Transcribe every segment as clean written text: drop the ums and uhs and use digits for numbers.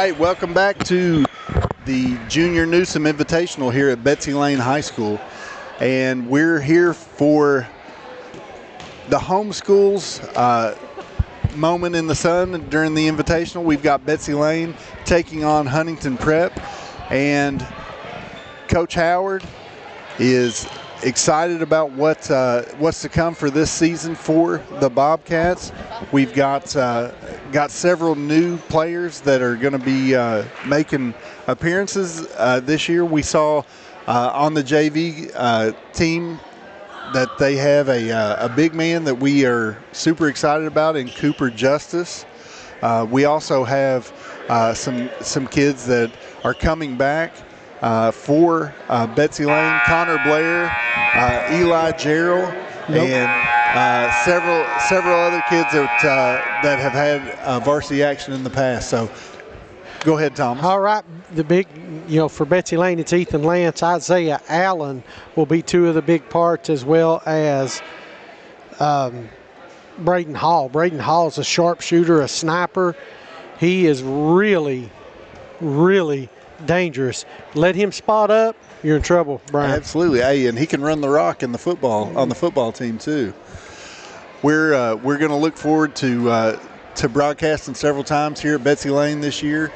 right, welcome back to the Junior Newsome Invitational here at Betsy Layne High School. And we're here for the homeschools moment in the sun during the Invitational. We've got Betsy Layne taking on Huntington Prep. And Coach Howard is excited about what's to come for this season for the Bobcats. We've got several new players that are going to be making appearances this year. We saw on the JV team that they have a big man that we are super excited about in Cooper Justice. We also have some kids that are coming back for Betsy Layne, Connor Blair, Eli Gerald, and several other kids that have had varsity action in the past. So go ahead, Thomas. All right, the big, for Betsy Layne, it's Ethan Lance, Isaiah Allen will be two of the big parts, as well as Braden Hall. Braden Hall is a sharpshooter, a sniper. He is really, really dangerous. Let him spot up, you're in trouble, Brian. Absolutely. Hey, and he can run the rock in the football on the football team too. We're going to look forward to broadcasting several times here at Betsy Layne this year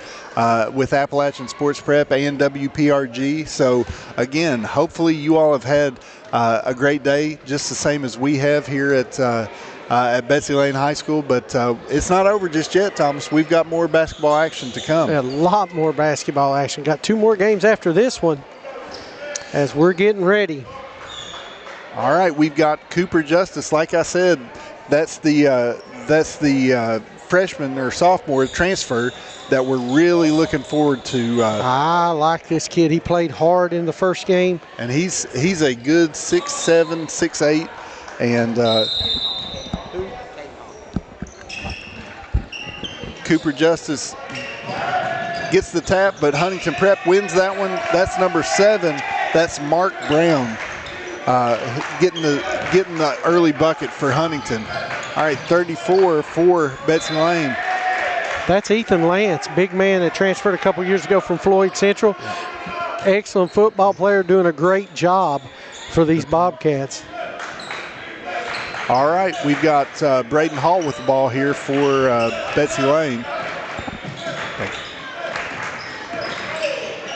with Appalachian Sports Prep and WPRG. So again, hopefully you all have had a great day, just the same as we have here at Betsy Layne High School, but it's not over just yet, Thomas. We've got more basketball action to come. A lot more basketball action. Got two more games after this one as we're getting ready. All right, we've got Cooper Justice. Like I said, that's the freshman or sophomore transfer that we're really looking forward to. I like this kid. He played hard in the first game. And he's a good 6'7", 6'8", and Cooper Justice gets the tap, but Huntington Prep wins that one. That's number 7. That's Mark Brown getting the early bucket for Huntington. All right, 34 for Betsy Layne. That's Ethan Lance, big man that transferred a couple years ago from Floyd Central. Excellent football player, doing a great job for these Bobcats. All right, we've got Braden Hall with the ball here for Betsy Layne.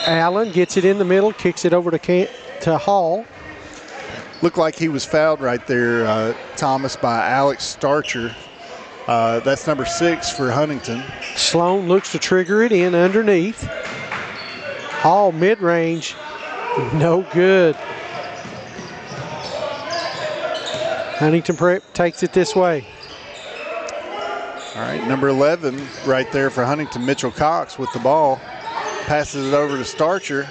Allen gets it in the middle, kicks it over to Hall. Looked like he was fouled right there, Thomas, by Alex Starcher. That's number 6 for Huntington. Sloan looks to trigger it in underneath. Hall mid-range, no good. Huntington Prep takes it this way. All right, number 11 right there for Huntington, Mitchell Cox with the ball. Passes it over to Starcher.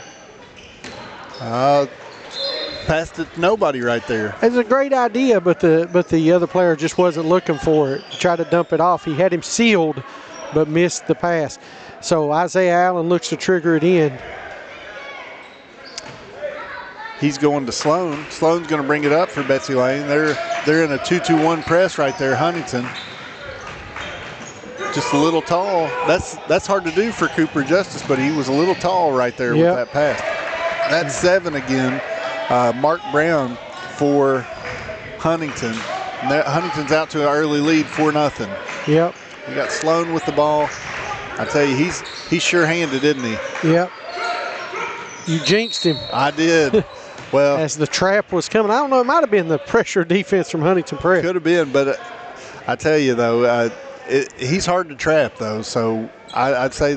Passed it to nobody right there. It's a great idea, but the other player just wasn't looking for it. Tried to dump it off. He had him sealed, but missed the pass. So Isaiah Allen looks to trigger it in. He's going to Sloan. Sloan's going to bring it up for Betsy Layne. They're in a 2-2-1 press right there, Huntington. Just a little tall. That's hard to do for Cooper Justice, but he was a little tall right there with that pass. That's 7 again. Mark Brown for Huntington. Huntington's out to an early lead, 4-0. Yep. We got Sloan with the ball. I tell you, he's sure-handed, isn't he? Yep. You jinxed him. I did. Well, as the trap was coming, I don't know, it might have been the pressure defense from Huntington Prep. Could have been, but I tell you, though, he's hard to trap, though, so I'd say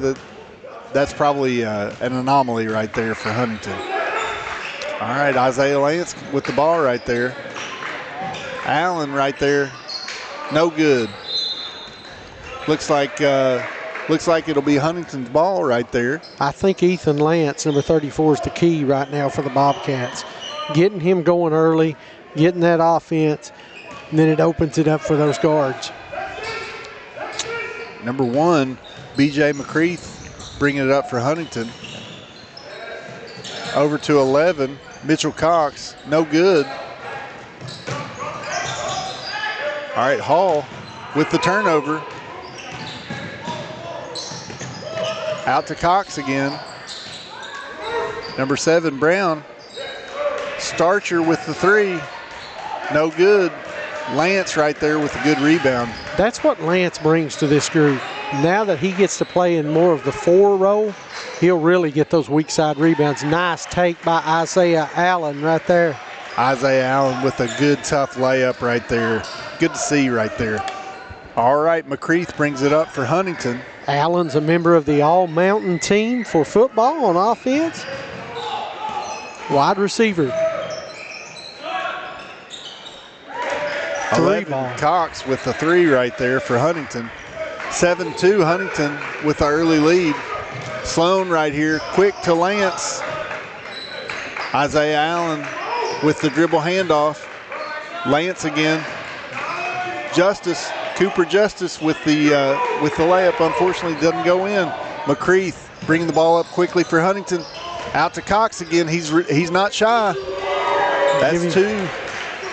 that's probably an anomaly right there for Huntington. All right, Isaiah Lance with the ball right there. Allen right there, no good. Looks like it'll be Huntington's ball right there. I think Ethan Lance, number 34, is the key right now for the Bobcats. Getting him going early, getting that offense, and then it opens it up for those guards. Number 1, B.J. McCreath bringing it up for Huntington. Over to 11, Mitchell Cox, no good. All right, Hall with the turnover. Out to Cox again. Number 7, Brown. Starcher with the 3. No good. Lance right there with a good rebound. That's what Lance brings to this group. Now that he gets to play in more of the 4 role, he'll really get those weak side rebounds. Nice take by Isaiah Allen right there. Isaiah Allen with a good, tough layup right there. Good to see right there. All right, McCreath brings it up for Huntington. Allen's a member of the All-Mountain team for football on offense. Wide receiver. 3 ball. Cox with the 3 right there for Huntington. 7-2 Huntington with the early lead. Sloan right here, quick to Lance. Isaiah Allen with the dribble handoff. Lance again. Cooper Justice with the layup. Unfortunately, doesn't go in. McCreath bringing the ball up quickly for Huntington. Out to Cox again. He's not shy. That's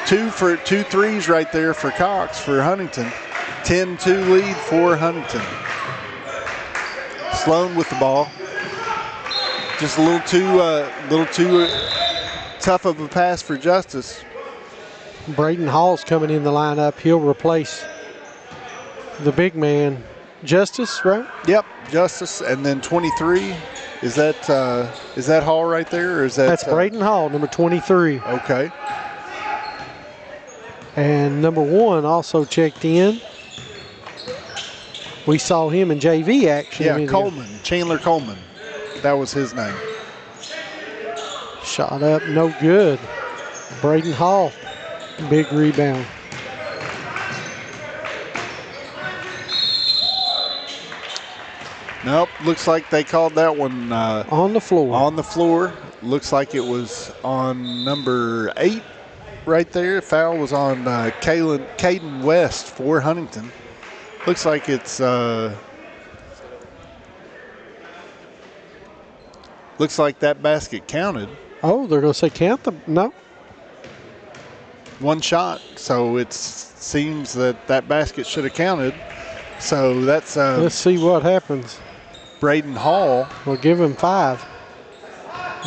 two threes right there for Cox for Huntington. 10-2 lead for Huntington. Sloan with the ball. Just a little too tough of a pass for Justice. Braden Hall's coming in the lineup. He'll replace the big man, Justice, right? Yep, Justice, and then 23. Is that Hall right there, or is that? That's Braden Hall, number 23. Okay. And number 1 also checked in. We saw him in JV action. Yeah, Coleman, Chandler Coleman. That was his name. Shot up, no good. Braden Hall, big rebound. Nope, looks like they called that one on the floor. On the floor. Looks like it was on number 8 right there. Foul was on Caden West for Huntington. Looks like it's looks like that basket counted. Oh, they're going to say count them? No. One shot, so it seems that basket should have counted. So that's let's see what happens. Braden Hall. We'll give him 5.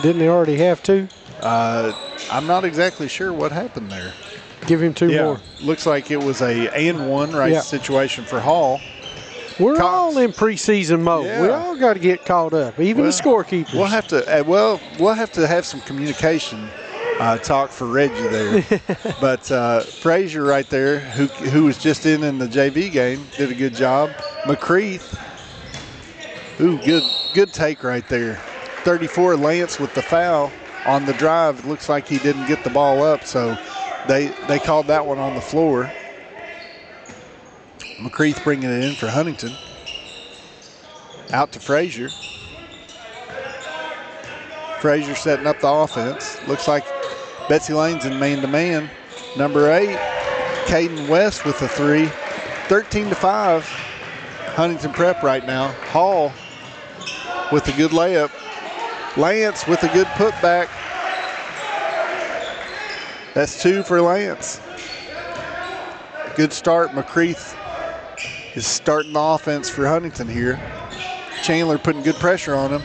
Didn't he already have 2? I'm not exactly sure what happened there. Give him 2 more. Looks like it was a and 1 situation for Hall. We're all in preseason mode. Yeah. We all got to get caught up, even the scorekeepers. We'll have to have some communication talk for Reggie there. But Frazier right there, who was just in the JV game, did a good job. McCreath, good take right there. 34, Lance with the foul on the drive. Looks like he didn't get the ball up, so they called that one on the floor. McCreath bringing it in for Huntington. Out to Frazier. Frazier setting up the offense. Looks like Betsy Layne's in man-to-man. Number 8, Caden West with the 3. 13-5. Huntington Prep right now. Hall with a good layup. Lance with a good putback. That's 2 for Lance. Good start. McCreath is starting the offense for Huntington here. Chandler putting good pressure on him.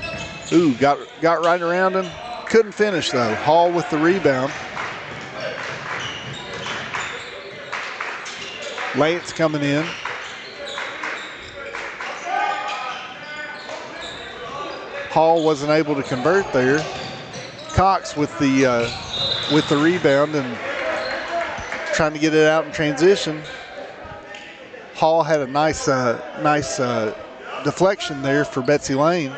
Got right around him. Couldn't finish though. Hall with the rebound. Lance coming in. Hall wasn't able to convert there. Cox with the rebound and trying to get it out in transition. Hall had a nice deflection there for Betsy Layne.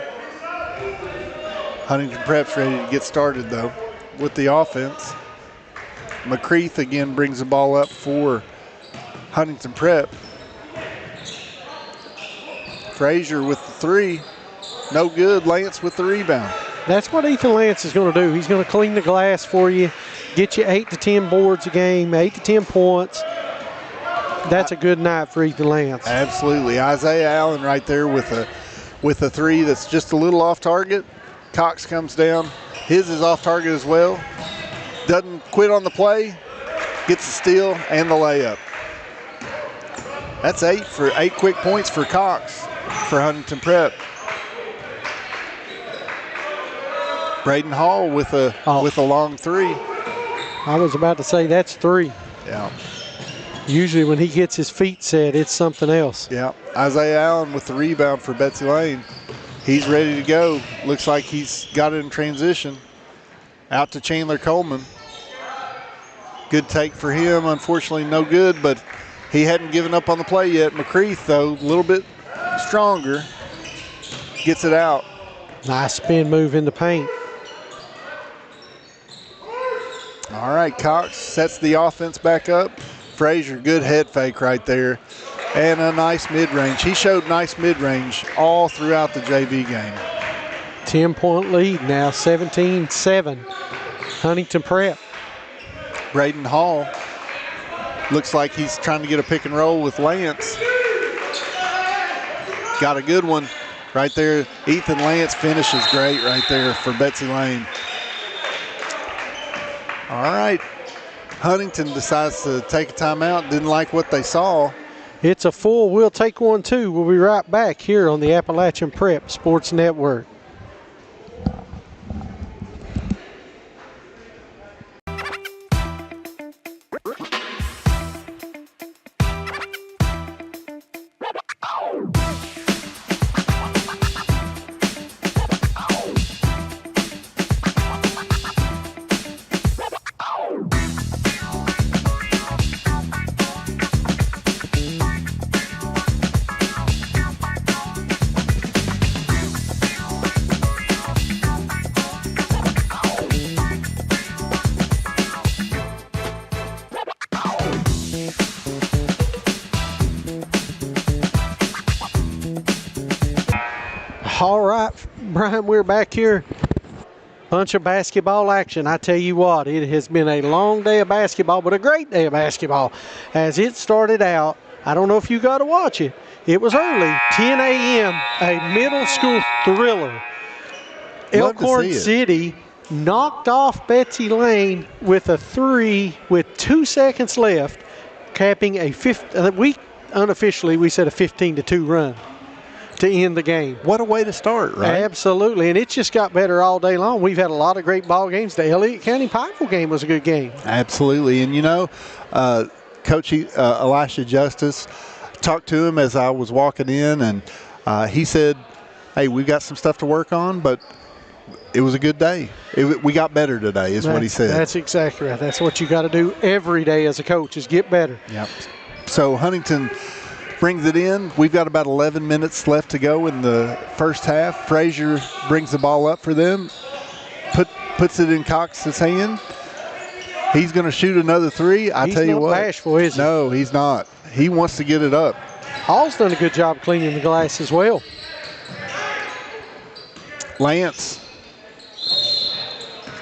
Huntington Prep's ready to get started though with the offense. McCreath again brings the ball up for Huntington Prep. Frazier with the 3. No good. Lance with the rebound. That's what Ethan Lance is going to do. He's going to clean the glass for you, get you 8 to 10 boards a game, 8 to 10 points. That's a good night for Ethan Lance. Absolutely. Isaiah Allen right there with a 3 that's just a little off target. Cox comes down. His is off target as well. Doesn't quit on the play. Gets the steal and the layup. That's 8 quick points for Cox for Huntington Prep. Braden Hall with a long three. I was about to say that's 3. Yeah. Usually when he gets his feet set, it's something else. Yeah. Isaiah Allen with the rebound for Betsy Layne. He's ready to go. Looks like he's got it in transition. Out to Chandler Coleman. Good take for him. Unfortunately, no good, but he hadn't given up on the play yet. McCreath, though, a little bit stronger. Gets it out. Nice spin move in the paint. All right, Cox sets the offense back up. Frazier, good head fake right there. And a nice mid-range. He showed nice mid-range all throughout the JV game. 10-point lead now, 17-7. Huntington Prep. Braden Hall looks like he's trying to get a pick and roll with Lance. Got a good one right there. Ethan Lance finishes great right there for Betsy Layne. All right. Huntington decides to take a timeout. Didn't like what they saw. It's a full. We'll take one, too. We'll be right back here on the Appalachian Prep Sports Network. All right, Brian, we're back here. Bunch of basketball action. I tell you what, it has been a long day of basketball, but a great day of basketball. As it started out, I don't know if you got to watch it. It was early, 10 a.m., a middle school thriller. Elkhorn City knocked off Betsy Layne with a 3 with 2 seconds left, capping a unofficially we said a 15-2 run to end the game. What a way to start, right? Absolutely, and it just got better all day long. We've had a lot of great ball games. The Elliott County Pikeville game was a good game. Absolutely, and you know, Coach Elisha Justice, talked to him as I was walking in, and he said, hey, we've got some stuff to work on, but it was a good day. We got better today is what he said. That's exactly right. That's what you got to do every day as a coach is get better. Yep. So Huntington brings it in. We've got about 11 minutes left to go in the first half. Frazier brings the ball up for them, puts it in Cox's hand. He's going to shoot another 3. I tell you what. He's not bashful, is he? No, he's not. He wants to get it up. Hall's done a good job cleaning the glass as well. Lance.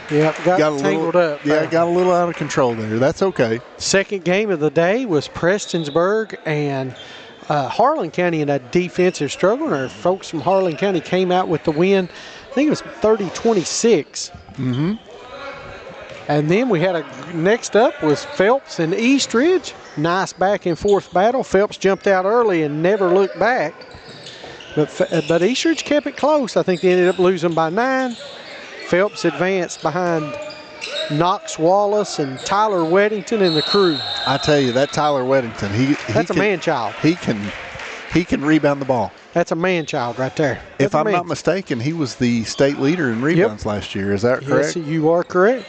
Yeah, got tangled up. Yeah, got a little out of control there. That's okay. Second game of the day was Prestonsburg and Harlan County in a defensive struggle. Our folks from Harlan County came out with the win. I think it was 30-26. Mm-hmm. And then we had next up was Phelps and Eastridge. Nice back and forth battle. Phelps jumped out early and never looked back. But Eastridge kept it close. I think they ended up losing by 9. Phelps advanced behind Knox Wallace and Tyler Weddington and the crew. I tell you, that Tyler Weddington, that's a man-child. He can rebound the ball. That's a man-child right there. If I'm not mistaken, he was the state leader in rebounds last year. Is that correct? Yes, you are correct.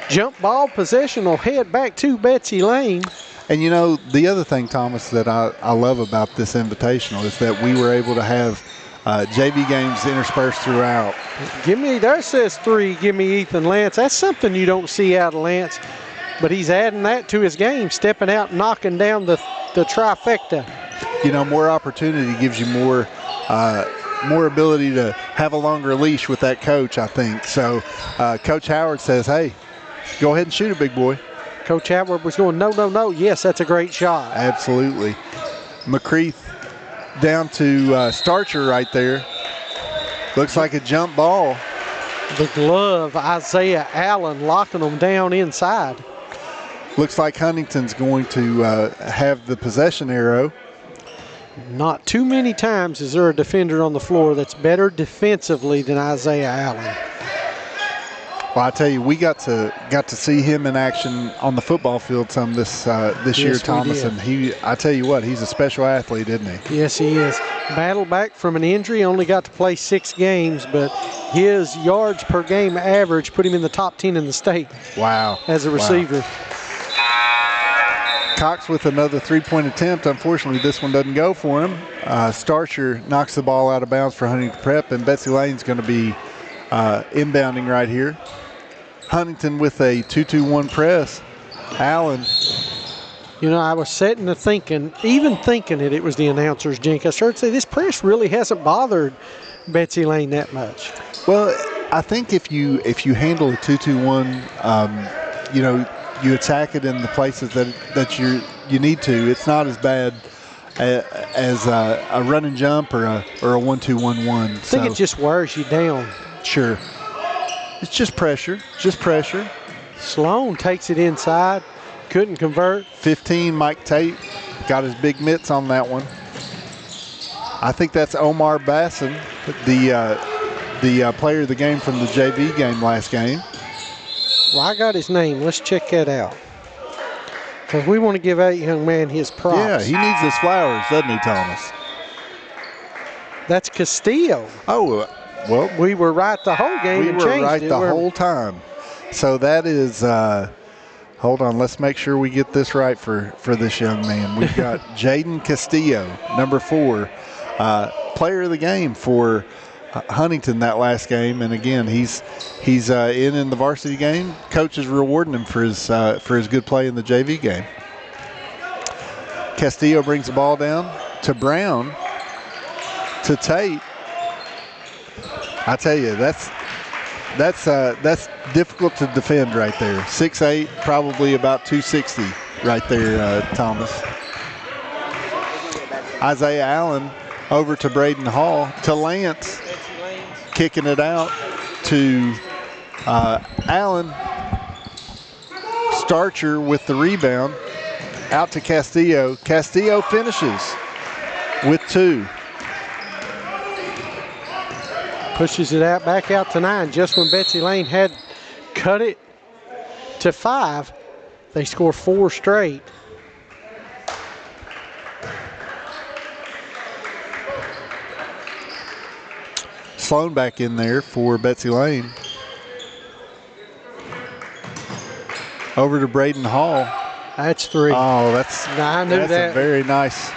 Jump ball possession will head back to Betsy Layne. And, you know, the other thing, Thomas, that I love about this invitational is that we were able to have JV games interspersed throughout. There says 3, give me Ethan Lance. That's something you don't see out of Lance, but he's adding that to his game, stepping out, knocking down the trifecta. You know, more opportunity gives you more ability to have a longer leash with that coach, I think. So Coach Howard says, hey, go ahead and shoot it, big boy. Coach Howard was going, no, no, no. Yes, that's a great shot. Absolutely. McCreath down to Starcher right there. Looks like a jump ball. The glove, Isaiah Allen locking them down inside. Looks like Huntington's going to have the possession arrow. Not too many times is there a defender on the floor that's better defensively than Isaiah Allen. Well, I tell you, we got to see him in action on the football field some this year, Thomas. And I tell you what, he's a special athlete, isn't he? Yes, he is. Battled back from an injury, only got to play 6 games, but his yards per game average put him in the top 10 in the state. Wow. As a receiver. Wow. Cox with another 3-point attempt. Unfortunately, this one doesn't go for him. Starcher knocks the ball out of bounds for Huntington Prep, and Betsy Layne's going to be inbounding right here. Huntington with a 2-2-1 press. Allen. You know, I was sitting there thinking, it was the announcers, Jink. I started to say, this press really hasn't bothered Betsy Layne that much. Well, I think if you handle a 2-2-1, you know, you attack it in the places that you need to. It's not as bad as a run and jump or a 1-2-1-1. I think it just wears you down. Sure. It's just pressure. Sloan takes it inside. Couldn't convert. 15, Mike Tate got his big mitts on that one. I think that's Omar Basson, the player of the game from the JV game last game. Well, I got his name. Let's check that out. Because we want to give that young man his props. Yeah, he needs his flowers, doesn't he, Thomas? That's Castillo. Oh, well. We were right the whole game and changed it. We were right the whole time. So that is, hold on, let's make sure we get this right for this young man. We've got Jaden Castillo, number 4, player of the game for Huntington that last game. And again, he's in the varsity game. Coach is rewarding him for his good play in the JV game. Castillo brings the ball down to Brown, to Tate. I tell you, that's difficult to defend right there. 6'8", probably about 260 right there, Thomas. Isaiah Allen over to Braden Hall, to Lance, kicking it out to Allen. Starcher with the rebound, out to Castillo. Castillo finishes with 2. Pushes it out, back out to 9. Just when Betsy Layne had cut it to 5, they score 4 straight. Sloan back in there for Betsy Layne. Over to Braden Hall. That's 3. Oh, that's a very nice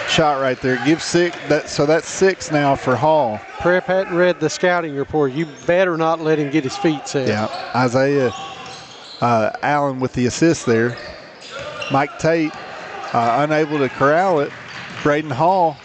shot right there. Give 6. So that's 6 now for Hall. Prep hadn't read the scouting report. You better not let him get his feet set. Yeah, Isaiah Allen with the assist there. Mike Tate unable to corral it. Braden Hall.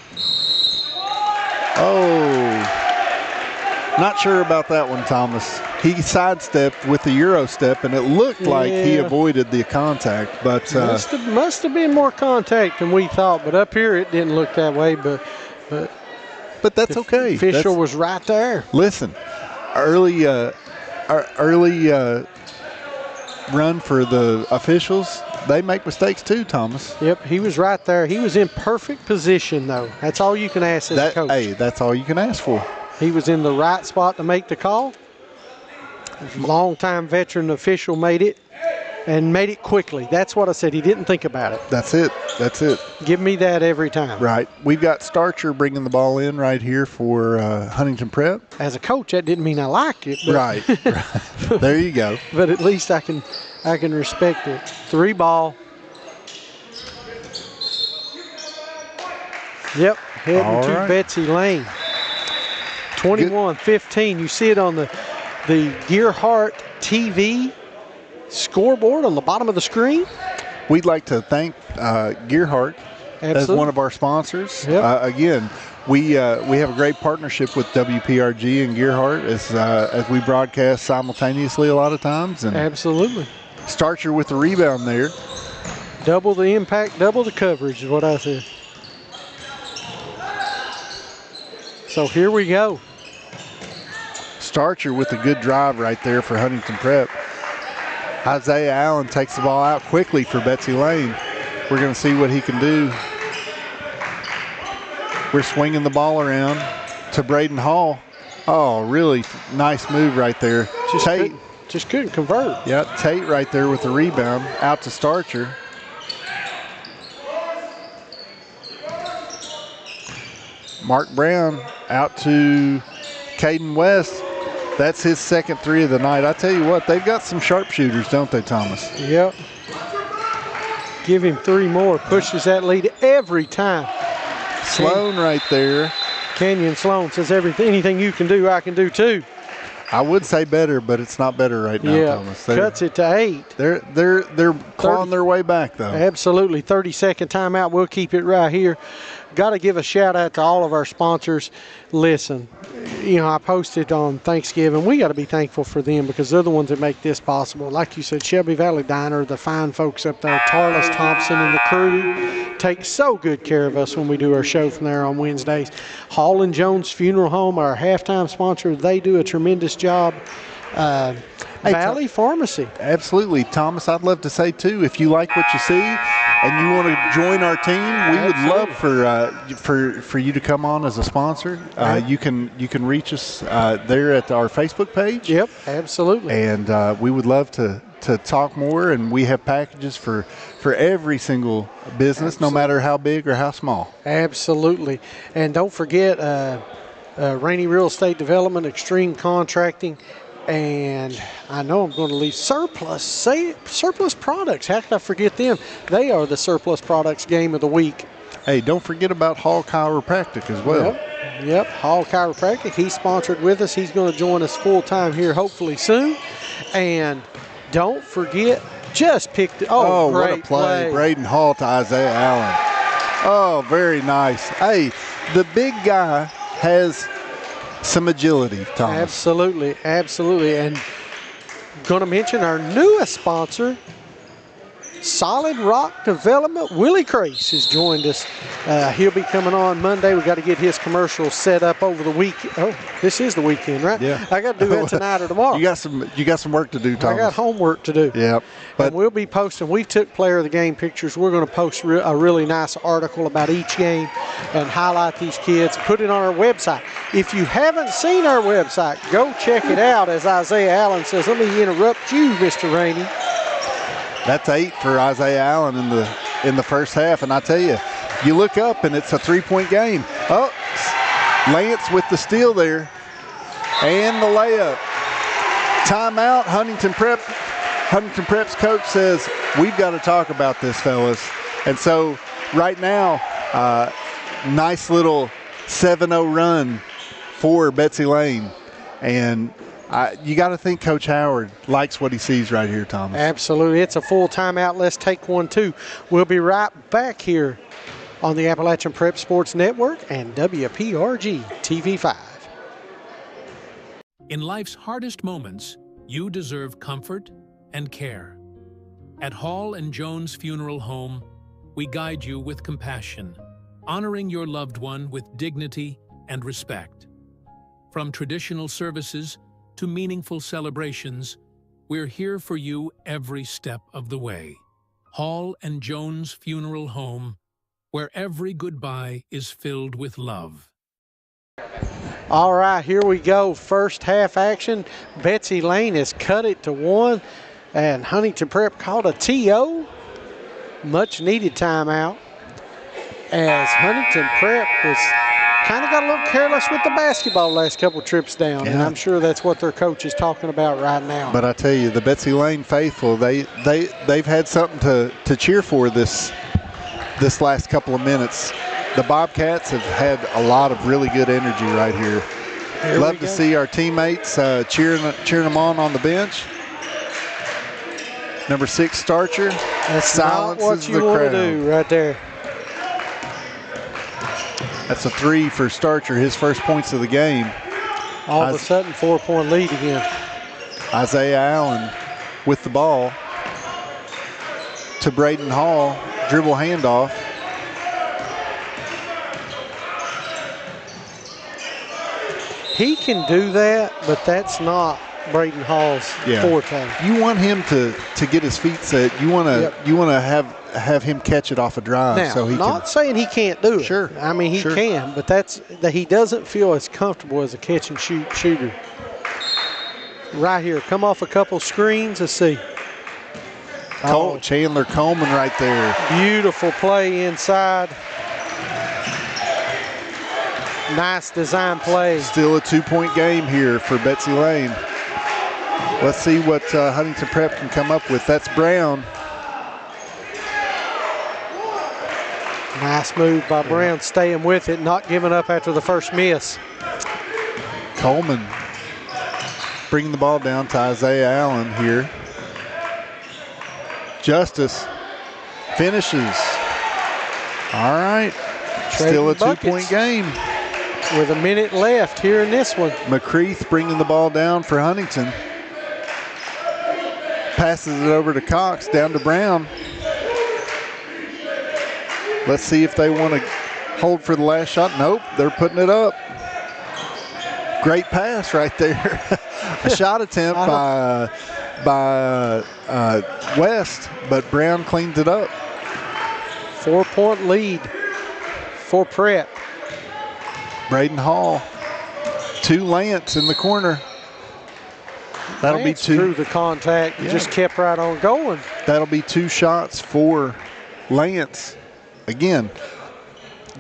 Oh, not sure about that one, Thomas. He sidestepped with the Euro step, and it looked like he avoided the contact. But must have been more contact than we thought. But up here, it didn't look that way. But that's okay. Official was right there. Listen, early run for the officials. They make mistakes too, Thomas. Yep, he was right there. He was in perfect position, though. That's all you can ask as a coach. Hey, that's all you can ask for. He was in the right spot to make the call. Long-time veteran official made it, and made it quickly. That's what I said. He didn't think about it. That's it. Give me that every time. Right. We've got Starcher bringing the ball in right here for Huntington Prep. As a coach, that didn't mean I liked it. But right. There you go. But at least I can respect it. 3 ball. Yep, heading to Betsy Layne. 21-15. You see it on the Gearhart TV scoreboard on the bottom of the screen. We'd like to thank Gearhart as one of our sponsors. Yep. Again, we have a great partnership with WPRG and Gearhart as we broadcast simultaneously a lot of times. And absolutely. Starcher with the rebound there. Double the impact, double the coverage is what I said. So here we go. Starcher with a good drive right there for Huntington Prep. Isaiah Allen takes the ball out quickly for Betsy Layne. We're going to see what he can do. We're swinging the ball around to Braden Hall. Oh, really nice move right there. just couldn't convert. Yeah, Tate right there with the rebound out to Starcher. Mark Brown out to Caden West. That's his second three of the night. I tell you what, they've got some sharpshooters, don't they, Thomas? Yep. Give him 3 more. Pushes that lead every time. Sloan right there. Kenyon Sloan says, anything you can do, I can do too. I would say better, but it's not better right now, Thomas. Cuts it to 8. They're clawing their way back, though. Absolutely. 30-second timeout. We'll keep it right here. Got to give a shout out to all of our sponsors. Listen, I posted on Thanksgiving. We got to be thankful for them because they're the ones that make this possible. Like you said, Shelby Valley Diner, the fine folks up there, Tarlis Thompson and the crew take so good care of us when we do our show from there on Wednesdays. Hall and Jones Funeral Home, our halftime sponsor, they do a tremendous job. Valley Pharmacy. Absolutely. Thomas, I'd love to say, too, if you like what you see and you want to join our team, we would love for you to come on as a sponsor. You can reach us there at our Facebook page. Yep, absolutely. And we would love to talk more, and we have packages for every single business, no matter how big or how small. Absolutely. And don't forget Rainey Real Estate Development, Extreme Contracting, and I know I'm going to leave Surplus Products. How can I forget them? They are the Surplus Products Game of the Week. Hey, don't forget about Hall Chiropractic as well. Yep, Hall Chiropractic. He's sponsored with us. He's going to join us full-time here hopefully soon. And don't forget, just pick the – great what a play. Braden Hall to Isaiah Allen. Oh, very nice. Hey, the big guy has – some agility, Thomas. Absolutely. And going to mention our newest sponsor, Solid Rock Development. Willie Crace has joined us. He'll be coming on Monday. We got to get his commercial set up over the week. Oh, this is the weekend, right? Yeah. I got to do that tonight or tomorrow. You got some work to do, Thomas. I got homework to do. Yep. And we'll be posting. We took player of the game pictures. We're going to post a really nice article about each game and highlight these kids. Put it on our website. If you haven't seen our website, go check it out. As Isaiah Allen says, let me interrupt you, Mr. Rainey. That's 8 for Isaiah Allen in the first half, and I tell you, you look up and it's a 3-point game. Oh, Lance with the steal there, and the layup. Timeout. Huntington Prep's coach says we've got to talk about this, fellas. And so right now, nice little 7-0 run for Betsy Layne, and you got to think Coach Howard likes what he sees right here, Thomas. Absolutely. It's a full timeout. Let's take one, too. We'll be right back here on the Appalachian Prep Sports Network and WPRG TV5. In life's hardest moments, you deserve comfort and care. At Hall and Jones Funeral Home, we guide you with compassion, honoring your loved one with dignity and respect. From traditional services to meaningful celebrations, we're here for you every step of the way. Hall and Jones Funeral Home, where every goodbye is filled with love. All right, here we go. First half action. Betsy Layne has cut it to 1, and Huntington Prep called a TO. Much needed timeout, as Huntington Prep was kind of got a little careless with the basketball last couple trips down, and I'm sure that's what their coach is talking about right now. But I tell you, the Betsy Layne faithful, they've had something to cheer for this last couple of minutes. The Bobcats have had a lot of really good energy right here. Love to see our teammates cheering them on the bench. Number 6, Starcher. That's silences not what you the want crowd. to do right there. That's a 3 for Starcher, his first points of the game. All of a sudden, 4-point lead again. Isaiah Allen with the ball to Braden Hall, dribble handoff. He can do that, but that's not Braden Hall's forte. You want him to get his feet set. You want to have him catch it off a drive. Now, so he not saying he can't do it. Sure. I mean, he can, but he doesn't feel as comfortable as a catch and shoot shooter. right here. Come off a couple screens. Let's see. Chandler Coleman right there. Beautiful play inside. Nice design play. Still a 2-point game here for Betsy Layne. Let's see what Huntington Prep can come up with. That's Brown. Nice move by Brown, staying with it, not giving up after the first miss. Coleman bringing the ball down to Isaiah Allen here. Justice finishes. All right. Still a 2-point game. With a minute left here in this one. McCreath bringing the ball down for Huntington. Passes it over to Cox, down to Brown. Let's see if they want to hold for the last shot. Nope, they're putting it up. Great pass right there. A shot attempt by West, but Brown cleans it up. 4-point lead for Prep. Braden Hall to Lance in the corner. That'll Lance be two. Drew the contact and just kept right on going. That'll be 2 shots for Lance. Again,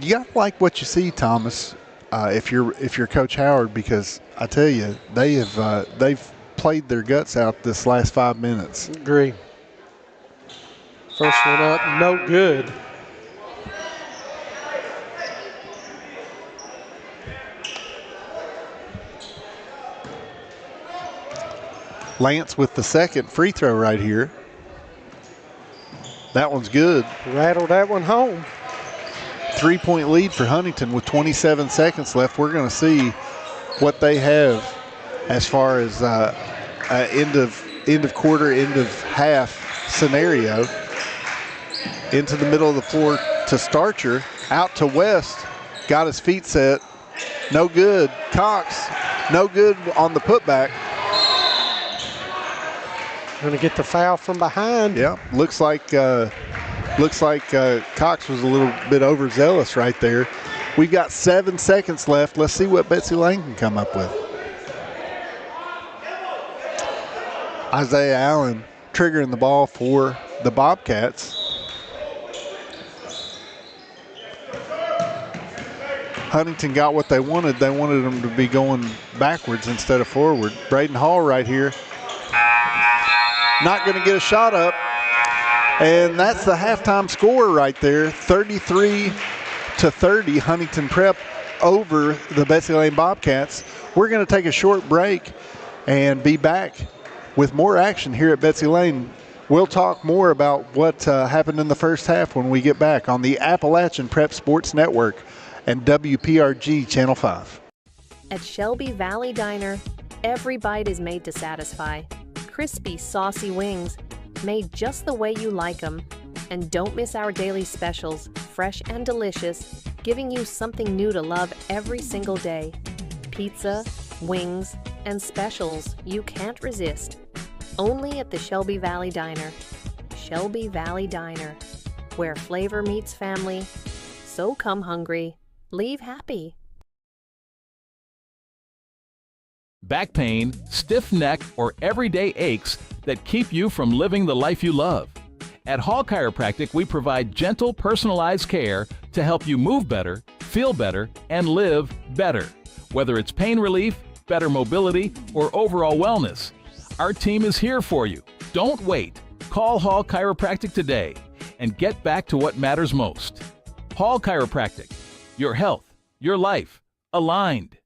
you got to like what you see, Thomas, if you're Coach Howard, because I tell you, they've played their guts out this last 5 minutes. Agree. First one up, no good. Lance with the second free throw right here. That one's good. Rattled that one home. 3-point lead for Huntington with 27 seconds left. We're going to see what they have as far as end of quarter, end of half scenario. Into the middle of the floor to Starcher. Out to West. Got his feet set. No good. Cox, no good on the putback. Going to get the foul from behind. Yeah, looks like Cox was a little bit overzealous right there. We've got 7 seconds left. Let's see what Betsy Layne can come up with. Isaiah Allen triggering the ball for the Bobcats. Huntington got what they wanted. They wanted them to be going backwards instead of forward. Braden Hall right here. Not going to get a shot up. And that's the halftime score right there. 33-30, Huntington Prep over the Betsy Layne Bobcats. We're going to take a short break and be back with more action here at Betsy Layne. We'll talk more about what happened in the first half when we get back on the Appalachian Prep Sports Network and WPRG Channel 5. At Shelby Valley Diner, every bite is made to satisfy. Crispy, saucy wings, made just the way you like them. And don't miss our daily specials, fresh and delicious, giving you something new to love every single day. Pizza, wings, and specials you can't resist. Only at the Shelby Valley Diner. Shelby Valley Diner, where flavor meets family. So come hungry, leave happy. Back pain, stiff neck, or everyday aches that keep you from living the life you love. At Hall Chiropractic, we provide gentle, personalized care to help you move better, feel better, and live better. Whether it's pain relief, better mobility, or overall wellness, our team is here for you. Don't wait. Call Hall Chiropractic today and get back to what matters most. Hall Chiropractic. Your health, your life, aligned.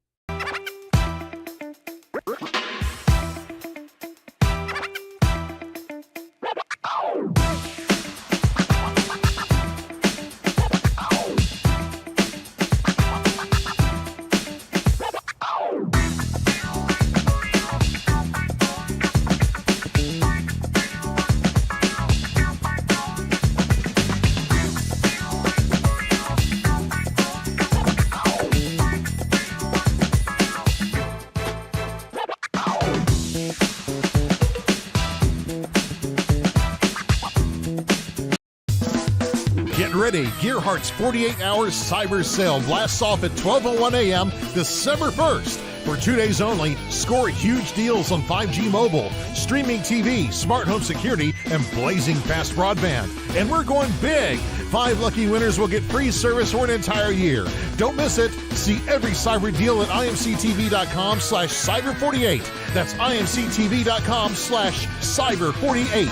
Ready. Gearhart's 48 hours cyber sale blasts off at 12:01 a.m. December 1st. For 2 days only, score huge deals on 5G mobile, streaming TV, smart home security, and blazing fast broadband. And we're going big. 5 lucky winners will get free service for an entire year. Don't miss it. See every cyber deal at imctv.com/cyber48. That's imctv.com/cyber48.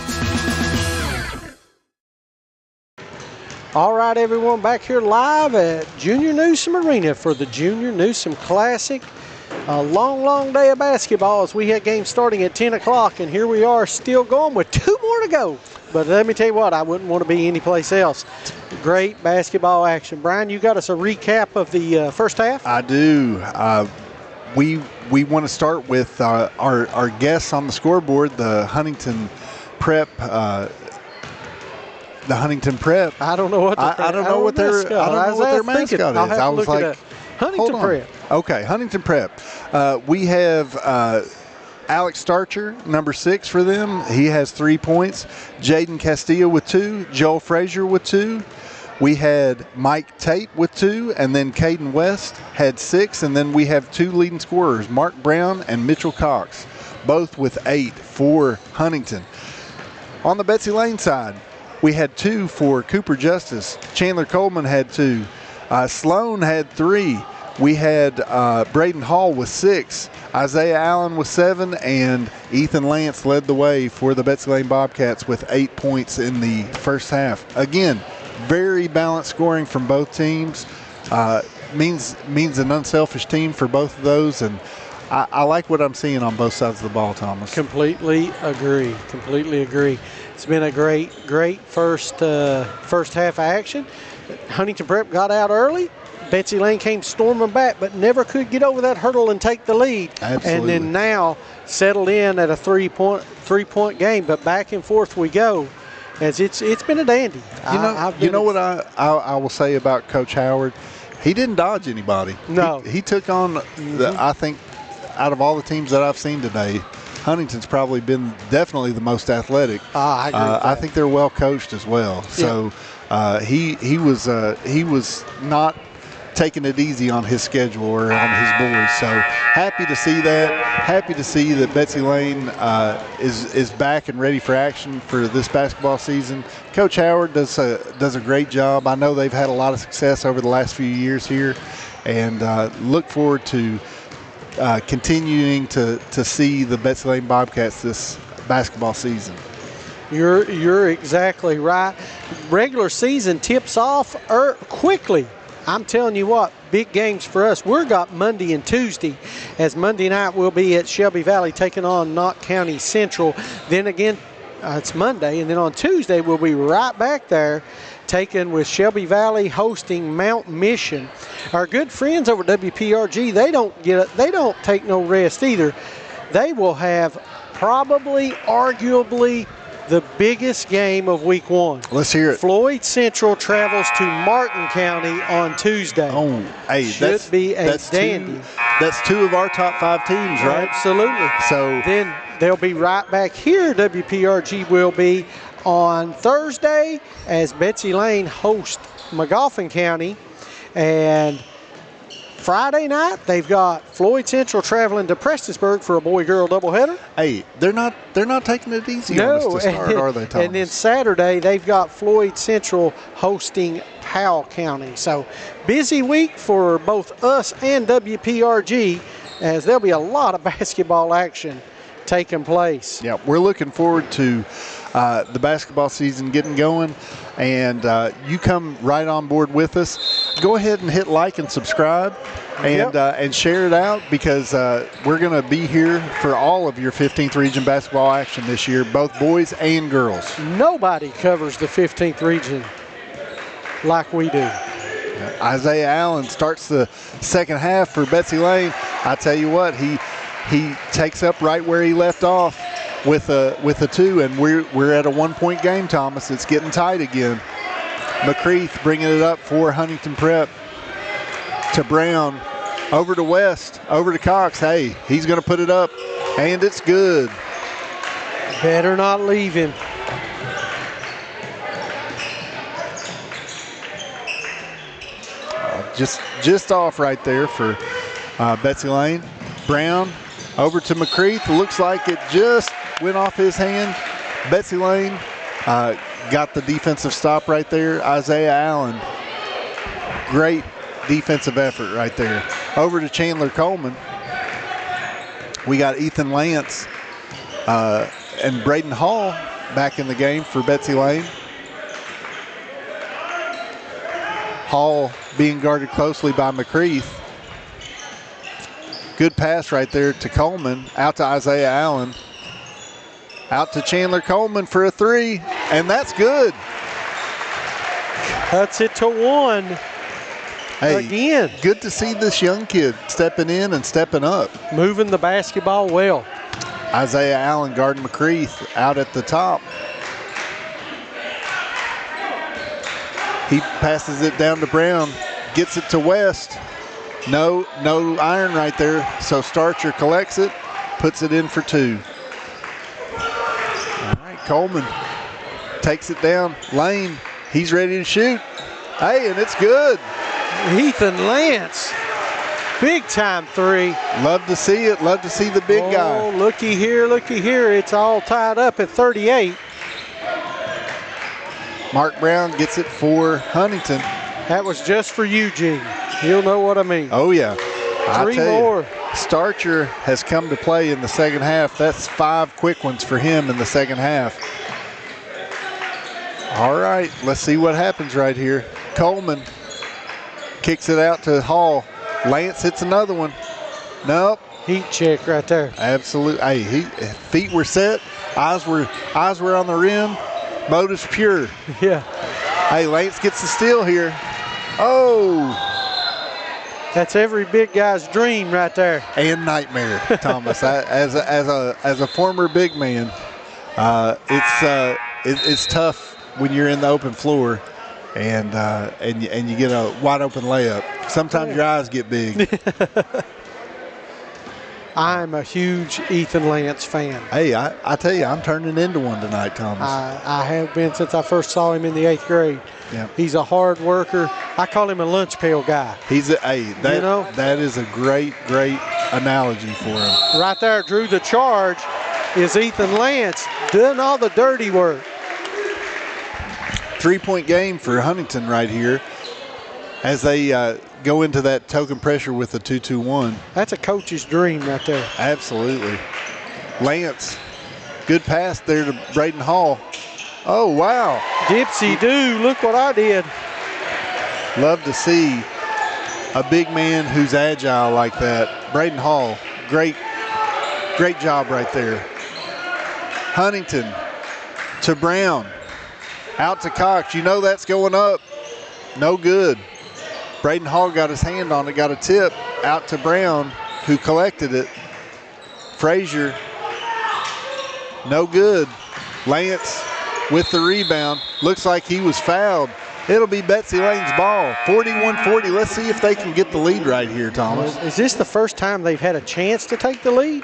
All right, everyone, back here live at Junior Newsome Arena for the Junior Newsome Classic. A long, long day of basketball as we had games starting at 10 o'clock, and here we are still going with 2 more to go. But let me tell you what, I wouldn't want to be anyplace else. Great basketball action. Brian, you got us a recap of the first half? I do. We want to start with our guests on the scoreboard, the Huntington Prep. I don't know what I don't know what their mascot is. I was like, Huntington Prep. Okay, Huntington Prep. We have Alex Starcher, number 6 for them. He has 3 points. Jaden Castillo with 2. Joel Frazier with 2. We had Mike Tate with 2, and then Caden West had 6, and then we have 2 leading scorers, Mark Brown and Mitchell Cox, both with 8 for Huntington. On the Betsy Layne side, we had 2 for Cooper Justice. Chandler Coleman had 2. Sloan had 3. We had Braden Hall with 6. Isaiah Allen with 7, and Ethan Lance led the way for the Betsy Layne Bobcats with 8 points in the first half. Again, very balanced scoring from both teams. Means an unselfish team for both of those, and I like what I'm seeing on both sides of the ball, Thomas. Completely agree. It's been a great first half of action. Huntington Prep got out early. Betsy Layne came storming back, but never could get over that hurdle and take the lead. Absolutely. And then now settled in at a three-point game, but back and forth we go. As it's been a dandy. You know what I will say about Coach Howard? He didn't dodge anybody. No. He took on, I think, out of all the teams that I've seen today, Huntington's probably been definitely the most athletic. I agree with that. I think they're well coached as well. So he was not taking it easy on his schedule or on his boys. So happy to see that. Happy to see that Betsy Layne is back and ready for action for this basketball season. Coach Howard does a great job. I know they've had a lot of success over the last few years here, and look forward to continuing to see the Betsy Layne Bobcats this basketball season. You're exactly right. Regular season tips off quickly. I'm telling you what, big games for us. We've got Monday and Tuesday, as Monday night we'll be at Shelby Valley taking on Knott County Central. Then again, it's Monday, and then on Tuesday we'll be right back there taking with Shelby Valley hosting Mount Mission. Our good friends over at WPRG, they don't take no rest either. They will have arguably the biggest game of week 1. Let's hear it. Floyd Central travels to Martin County on Tuesday. Oh, hey, that's dandy. That's 2 of our top 5 teams, right? Absolutely. So then they'll be right back here. WPRG will be on Thursday as Betsy Layne hosts Magoffin County, and Friday night, they've got Floyd Central traveling to Prestonsburg for a boy-girl doubleheader. Hey, they're not taking it easy on us to start, are they, Thomas? And then Saturday, they've got Floyd Central hosting Powell County. So busy week for both us and WPRG, as there'll be a lot of basketball action taking place. Yeah, we're looking forward to the basketball season getting going, and you come right on board with us. Go ahead and hit like and subscribe, and share it out, because we're going to be here for all of your 15th region basketball action this year, both boys and girls. Nobody covers the 15th region like we do. Isaiah Allen starts the second half for Betsy Layne. I tell you what, he takes up right where he left off with a 2, and we're at a 1-point game, Thomas. It's getting tight again. McCreath bringing it up for Huntington Prep to Brown, over to West, over to Cox. Hey, he's going to put it up, and it's good. Better not leave him. Just off right there for Betsy Layne. Brown over to McCreath. Looks like it just went off his hand. Betsy Layne got the defensive stop right there. Isaiah Allen, great defensive effort right there. Over to Chandler Coleman. We got Ethan Lance and Braden Hall back in the game for Betsy Layne. Hall being guarded closely by McCreath. Good pass right there to Coleman, out to Isaiah Allen. Out to Chandler Coleman for a three, and that's good. Cuts it to 1. Hey, again. Good to see this young kid stepping in and stepping up. Moving the basketball well. Isaiah Allen guarding McCreath out at the top. He passes it down to Brown, gets it to West. No iron right there, so Starcher collects it, puts it in for 2. All right, Coleman takes it down. Layne, he's ready to shoot. Hey, and it's good. Ethan Lance, big time 3. Love to see it. Love to see the big guy. Oh, looky here, looky here. It's all tied up at 38. Mark Brown gets it for Huntington. That was just for you, Gene. You'll know what I mean. Oh, yeah. 3 more. Starcher has come to play in the second half. That's 5 quick ones for him in the second half. All right, let's see what happens right here. Coleman kicks it out to Hall. Lance hits another one. Nope. Heat check right there. Absolutely. Hey, feet were set. Eyes were on the rim. Motives pure. Yeah. Hey, Lance gets the steal here. Oh. That's every big guy's dream right there. And nightmare, Thomas. As a former big man, it's tough when you're in the open floor, and you get a wide open layup. Sometimes your eyes get big. I'm a huge Ethan Lance fan. Hey, I tell you, I'm turning into one tonight, Thomas. I have been since I first saw him in the 8th grade. Yeah. He's a hard worker. I call him a lunch pail guy. That is a great analogy for him. Right there, Drew, the charge is Ethan Lance doing all the dirty work. 3-point game for Huntington right here as they go into that token pressure with the 2-2-1. That's a coach's dream right there. Absolutely. Lance, good pass there to Braden Hall. Oh, wow. Dipsy-doo, look what I did. Love to see a big man who's agile like that. Braden Hall, great job right there. Huntington to Brown. Out to Cox. You know that's going up. No good. Braden Hall got his hand on it, got a tip. Out to Brown, who collected it. Frazier. No good. Lance with the rebound. Looks like he was fouled. It'll be Betsy Layne's ball. 41-40. Let's see if they can get the lead right here, Thomas. Is this the first time they've had a chance to take the lead?